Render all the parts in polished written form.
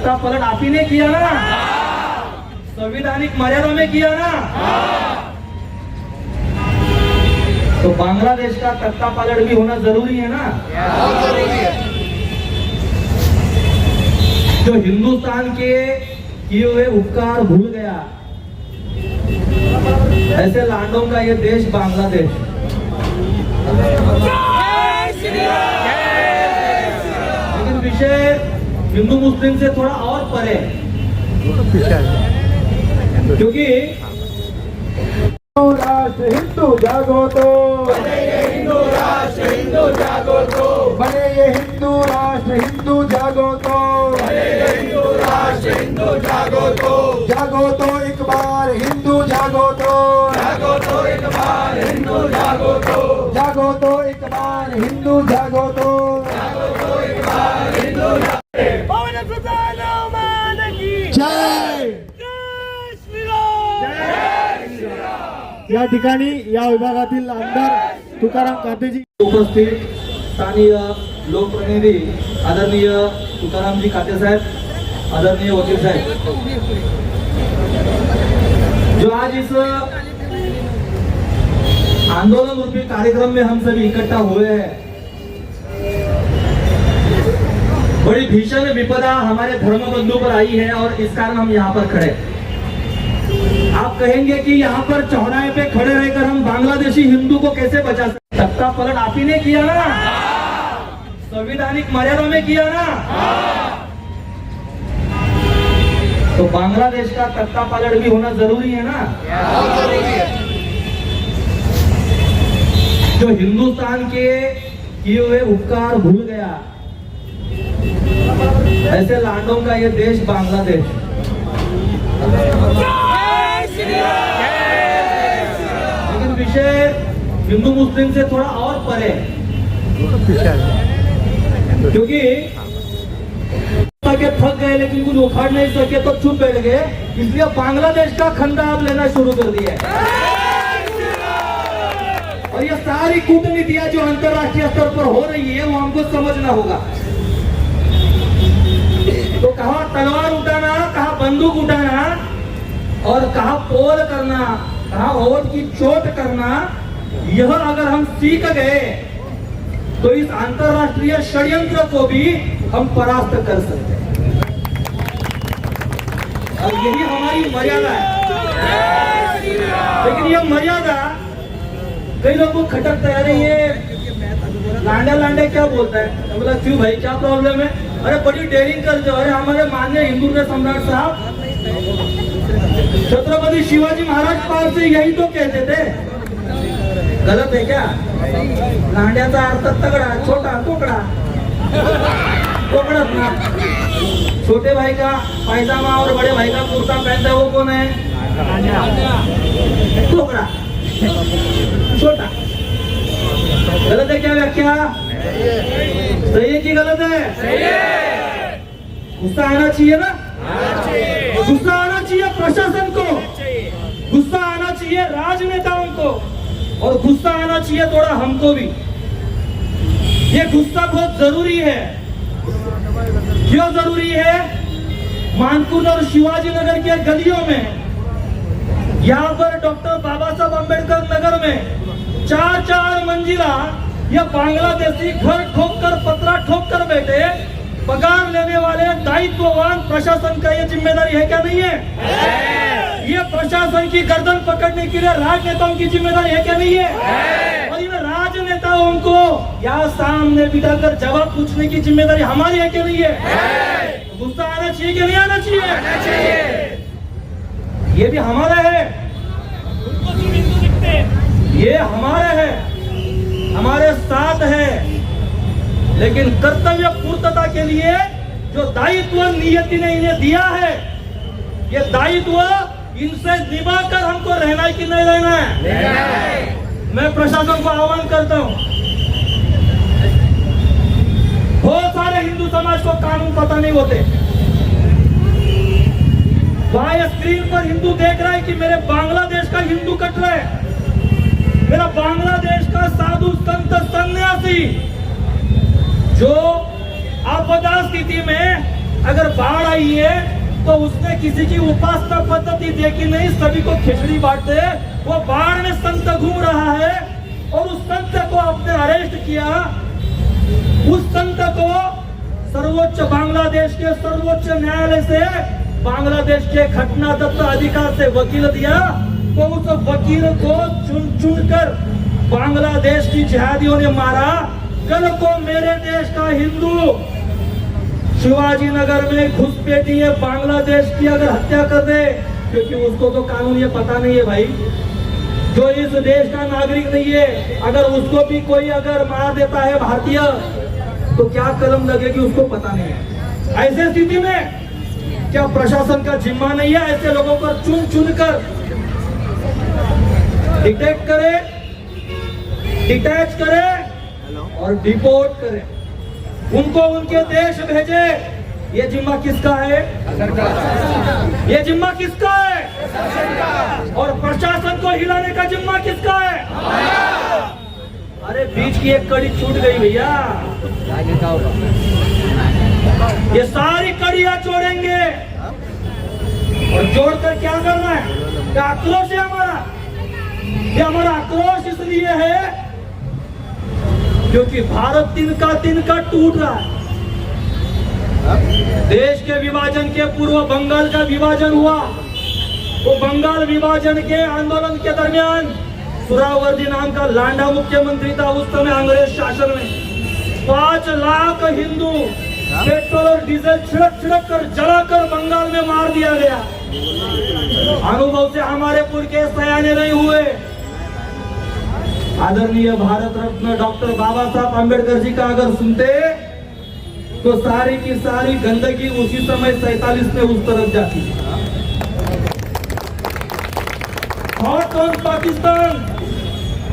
तख्ता पलट आप ही ने किया ना, संवैधानिक मर्यादा में किया ना। तो बांग्लादेश का तख्ता पलट भी होना जरूरी है ना। जो हिंदुस्तान के किए हुए उपकार भूल गया, ऐसे लांडों का ये देश बांग्लादेश। लेकिन विषय हिंदू मुस्लिम से थोड़ा और परे, क्योंकि राष्ट्र हिंदू जागो तो, बने ये हिंदू राष्ट्र हिंदू जागो तो, बने ये हिंदू राष्ट्र हिंदू जागो तो, बने ये हिंदू राष्ट्र हिंदू जागो तो, जागो तो एक बार हिंदू जागो तो, जागो तो एक बार हिंदू जागो तो, जागो तो एक बार हिंदू जागो तो, जागो तो एक बार हिंदू जागो। पवन सुत हनुमान की जय। जय श्रीराम। या ठिकाणी या विभागातील आमदार तुकाराम कातेजी उपस्थित स्थानीय लोकप्रतिनिधी आदरणीय तुकारामजी काते साहब, आदरणीय वकील साहब, जो आज इस आंदोलन रूपी कार्यक्रम में हम सभी इकट्ठा हुए हैं। बड़ी भीषण विपदा हमारे धर्म बंधु पर आई है और इस कारण हम यहाँ पर खड़े। आप कहेंगे कि यहाँ पर चौराहे पे खड़े रहकर हम बांग्लादेशी हिंदू को कैसे बचा सकते? तख्ता पलट आप ही ने किया ना, संवैधानिक मर्यादा में किया ना। तो बांग्लादेश का तख्ता पलट भी होना जरूरी है ना। जो हिंदुस्तान के किए हुए उपकार भूल गया, ऐसे लांडों का ये देश बांग्लादेश। लेकिन विषय हिंदू मुस्लिम से थोड़ा और परे, क्योंकि के थक गए लेकिन कुछ उखाड़ नहीं सके तो चुप बैठ गए, इसलिए बांग्लादेश का खंडा आप लेना शुरू कर दिया। और ये सारी कूटनीतियां जो अंतर्राष्ट्रीय स्तर पर हो रही है वो हमको समझना होगा। तो कहाँ तलवार उठाना, कहाँ बंदूक उठाना और कहाँ पोल करना, कहाँ होठ की चोट करना, यह अगर हम सीख गए तो इस अंतर्राष्ट्रीय षड्यंत्र को भी हम परास्त कर सकते हैं। और यही हमारी मर्यादा है। लेकिन यह मर्यादा कई लोगों को खटकता है, अरे ये लांडा लांडे क्या बोलता है। बोला क्यों भाई, क्या प्रॉब्लम है? अरे बड़ी डेयरिंग कर दो। अरे हमारे माननीय हिंदू के सम्राट साहब छत्रपति शिवाजी महाराज पास से यही तो कहते थे। गलत है क्या? लांड्याचा अर्थ तगड़ा, छोटा, टोकड़ा, टोकड़ा ना। छोटे भाई का पायजामा और बड़े भाई का कुर्ता पहनता है वो कौन है? टोकड़ा, छोटा। गलत है क्या व्याख्या? सही है कि गलत है? गुस्सा आना चाहिए ना, गुस्सा आना चाहिए प्रशासन को, गुस्सा आना चाहिए राजनेताओं को, और गुस्सा आना चाहिए थोड़ा हमको भी। ये गुस्सा बहुत जरूरी है। क्यों जरूरी है? मानकुन और शिवाजी नगर के गलियों में, यहाँ पर डॉक्टर बाबा साहब अम्बेडकर नगर में 4-4 मंजिला ये बांग्लादेशी घर ठोककर, पतरा ठोककर बैठे पगार लेने वाले दायित्ववान प्रशासन का ये जिम्मेदारी है क्या? नहीं है? ये प्रशासन की गर्दन पकड़ने के लिए राजनेताओं की जिम्मेदारी है क्या? नहीं है? और इन राजनेताओं को यहाँ सामने बिठाकर जवाब पूछने की जिम्मेदारी हमारी है क्या? नहीं है? गुस्सा आना चाहिए कि नहीं आना चाहिए? ये भी हमारा है, ये हमारा है, हमारे साथ है। लेकिन कर्तव्य पूर्तता के लिए जो दायित्व नियति ने इन्हें दिया है, ये दायित्व इनसे निभाकर हमको रहना है कि नहीं रहना है? मैं प्रशासन को आह्वान करता हूं, बहुत सारे हिंदू समाज को कानून पता नहीं होते। वहां स्क्रीन पर हिंदू देख रहा है कि मेरे बांग्लादेश का हिंदू कट रहा है, मेरा बांग्लादेश का साधु संत सन्यासी जो आपदा स्थिति में अगर बाढ़ आई है तो उसने किसी की उपासना पद्धति देखी नहीं, सभी को खिचड़ी बांटते। वो बाढ़ में संत घूम रहा है और उस संत को आपने अरेस्ट किया। उस संत को सर्वोच्च बांग्लादेश के सर्वोच्च न्यायालय से बांग्लादेश के घटना दत्त अधिकार से वकील दिया, तो उस वकील को चुन चुन कर बांग्लादेश की जिहादियों ने मारा। कल को मेरे देश का हिंदू शिवाजी नगर में घुसपैठी है बांग्लादेश की अगर हत्या कर दे, क्योंकि उसको तो कानून ये पता नहीं है भाई, जो इस देश का नागरिक नहीं है, अगर उसको भी कोई अगर मार देता है भारतीय तो क्या कलम लगेगी उसको पता नहीं है। ऐसे स्थिति में क्या प्रशासन का जिम्मा नहीं है ऐसे लोगों पर चुन चुन कर डिटेक्ट करे, डिटैच करे और डिपोर्ट करे, उनको उनके देश भेजे। ये जिम्मा किसका है? ये जिम्मा किसका है? और प्रशासन को हिलाने का जिम्मा किसका है? अरे बीच की एक कड़ी छूट गई भैया, ये सारी कड़ियां जोड़ेंगे और जोड़कर क्या करना है? क्या आक्रोश है हमारा? ये हमारा आक्रोश इसलिए है क्योंकि भारत तिनका टूट रहा है। देश के विभाजन के पूर्व बंगाल का विभाजन हुआ, वो बंगाल विभाजन के आंदोलन के दरमियान सुरावर्दी नाम का लांडा मुख्यमंत्री था उस समय अंग्रेज शासन में। 5 लाख हिंदू पेट्रोल और डीजल छिड़क कर जलाकर बंगाल में मार दिया गया। अनुभव से हमारे पूर्व के सयाने नहीं हुए। आदरणीय भारत रत्न डॉक्टर बाबा साहब अम्बेडकर जी का अगर सुनते तो सारी की सारी गंदगी उसी समय 47 में उस तरफ जाती। थॉट ऑन पाकिस्तान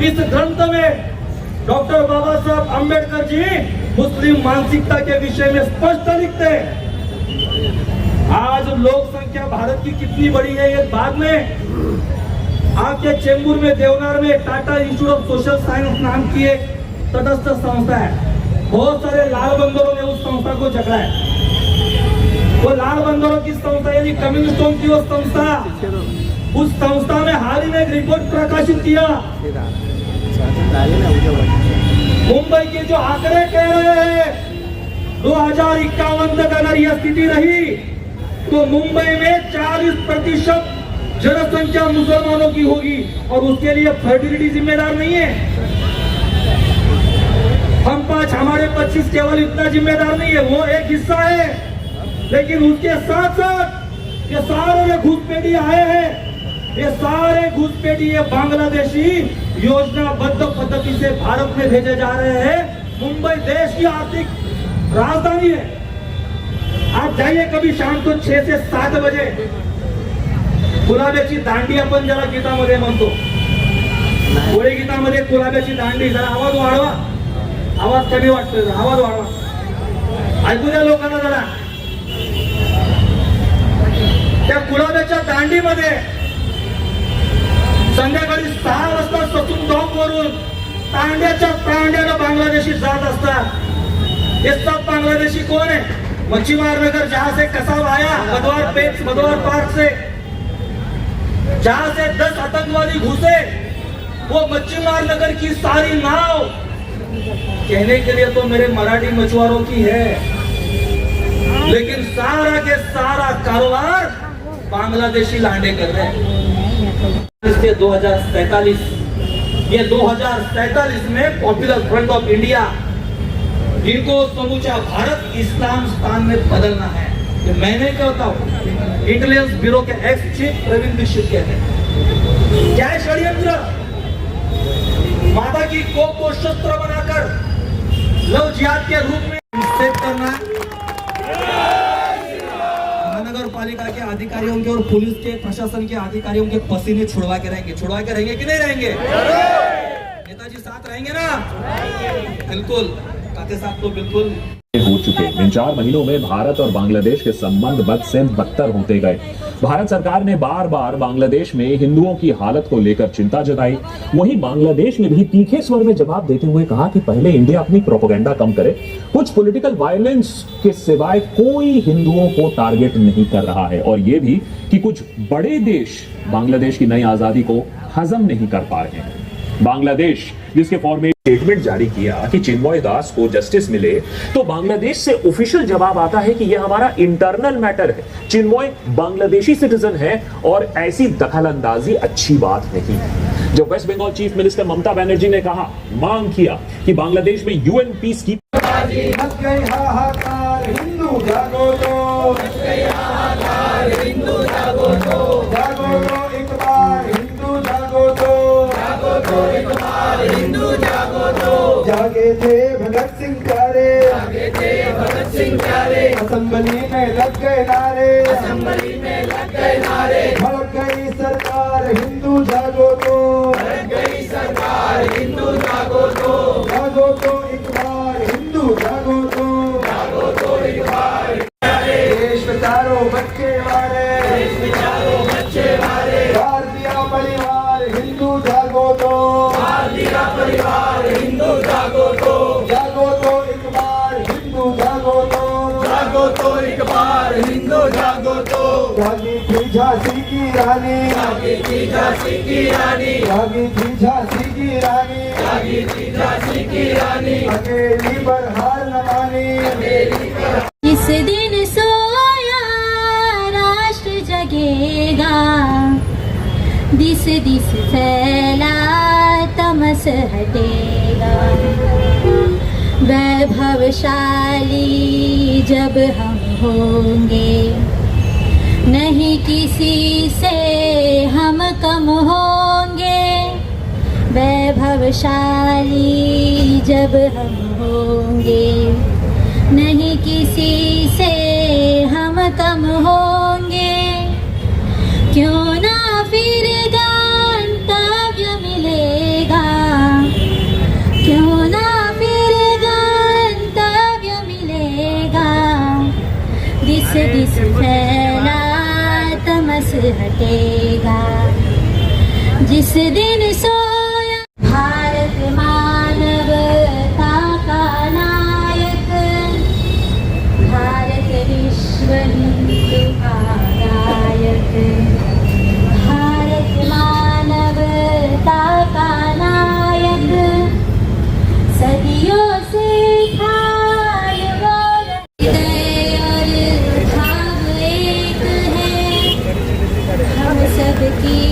इस ग्रंथ में डॉक्टर बाबा साहब अम्बेडकर जी मुस्लिम मानसिकता के विषय में स्पष्ट लिखते हैं। आज लोक संख्या भारत की कितनी बड़ी है ये बाद में आपके चेंबूर में देवनार में Tata institute of social science नाम की एक तटस्थ संस्था है। बहुत सारे लाल बंदरों ने उस संस्था को जकड़ा है। वो लाल बंदरों की संस्था यानी कम्युनिस्टों की वो संस्था, उस संस्था में हाल ही में एक रिपोर्ट प्रकाशित किया। मुंबई के जो आंकड़े कह रहे हैं 2051 तक अगर यह स्थिति रही तो मुंबई में 40% जनसंख्या मुसलमानों की होगी और उसके लिए फर्टिलिटी जिम्मेदार नहीं है। हम 5 हमारे 25 केवल इतना जिम्मेदार नहीं है, वो एक हिस्सा है। लेकिन उसके साथ साथ ये सारे घुसपैठी आए हैं, ये सारे घुसपैठी ये बांग्लादेशी योजनाबद्ध पद्धति से भारत में भेजे जा रहे हैं। मुंबई देश की आर्थिक राजधानी है। आप जाइए कभी शाम को 6 से 7 बजे गुलाब्याची दांडी आपण ज्याला गीतामध्ये म्हणतो, कोळी गीतामध्ये गुलाब्याची दांडी, जरा आवाज वाढवा, आवाज कमी वाटतोय, आवाज वाढवा, ऐकू द्या लोकांना जरा। त्या गुलाब्याच्या दांडीमध्ये संध्याकाळी 6 वाजता ससून डॉक वरून तांड्यानं बांग्लादेशी जात असतात। हे सब बांग्लादेशी कोण है? मच्छीमार नगर जहां से कसाब आया, बदवार पार्क से जहां से 10 आतंकवादी घुसे, वो मच्छीमार नगर की सारी नाव कहने के लिए तो मेरे मराठी मछुआरों की है, लेकिन सारा के सारा कारोबार बांग्लादेशी लांडे कर रहे हैं। इससे 2047 ये 2047 में पॉपुलर फ्रंट ऑफ इंडिया इनको समूचा भारत इस्लाम स्थान में बदलना है। ये मैं नहीं कहता हूं, इंटेलिजेंस ब्यूरो के एक्स चीफ प्रवीण दीक्षित कहते हैं। क्या है षड्यंत्र? माता की कोख को शस्त्र बनाकर लव जिहाद के रूप में सेट करना। महानगर पालिका के अधिकारियों के और पुलिस के प्रशासन के अधिकारियों के पसीने छुड़वा के रहेंगे कि नहीं रहेंगे? नेताजी साथ रहेंगे ना? बिल्कुल, काके साथ तो बिल्कुल हो चुके। इन 4 महीनों में भारत और बांग्लादेश के संबंध बद से बदतर होते गए। भारत सरकार ने बार बार बांग्लादेश में हिंदुओं की हालत को लेकर चिंता जताई। वहीं बांग्लादेश ने भी तीखे स्वर में जवाब देते हुए कहा कि पहले इंडिया अपनी प्रोपेगेंडा कम करे, कुछ पॉलिटिकल वायलेंस के सिवाय कोई हिंदुओं को टारगेट नहीं कर रहा है, और यह भी कि कुछ बड़े देश बांग्लादेश की नई आजादी को हजम नहीं कर पा रहे हैं। बांग्लादेश जिसके फॉर्मेट स्टेटमेंट जारी किया कि चिन्मय दास को जस्टिस मिले, तो बांग्लादेश से ऑफिशियल जवाब आता है कि यह हमारा इंटरनल मैटर है, चिन्मय बांग्लादेशी सिटीजन है और ऐसी दखलंदाजी अच्छी बात नहीं है। जब waste Bengal chief minister Mamata Banerjee ने कहा, मांग किया कि बांग्लादेश में यूएन पीस की मच गई हाहाकार हिंदू जागो तो, जागो तो एक बार हिंदू जागो तो, जागे थे भगत सिंह प्यारे, असेंबली में लग गए नारे, भड़क गई सरकार हिंदू जागो तो, जागो तो एक बार हिंदू जागो तो, देश बचारो बच्चे वाले, भारतीय परिवार हिंदू जागो तो, जागो तो एक बार हिंदू जागो तो, जागी थी झांसी की रानी, अकेली पर हार न मानी। इस दिन सोया राष्ट्र जगेगा, दिस दिस फैला तमस हटेगा, वैभवशाली जब हम होंगे, नहीं किसी से हम कम होंगे, वैभवशाली जब हम होंगे, नहीं किसी से हम कम होंगे, क्यों ना फिर गंतव्य मिलेगा, क्यों ना फिर गंतव्य मिलेगा, दिस दिस फैला तमस हटेगा, जिस दिन सोया भारत मानवता का नायक, भारत विश्व हिंदू का नायक, भारत मानवता का नायक, सदियों से था ये बोल, हृदय और भाव एक है, हम सबकी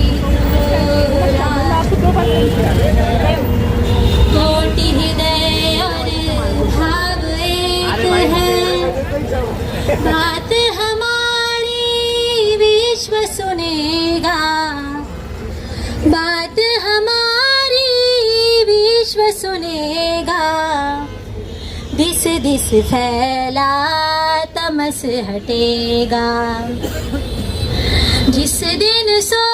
कोटि हृदय और भाव एक है, बात हमारी विश्व सुनेगा, बात हमारी विश्व सुनेगा, दिस दिस फैला तमस हटेगा, जिस दिन सो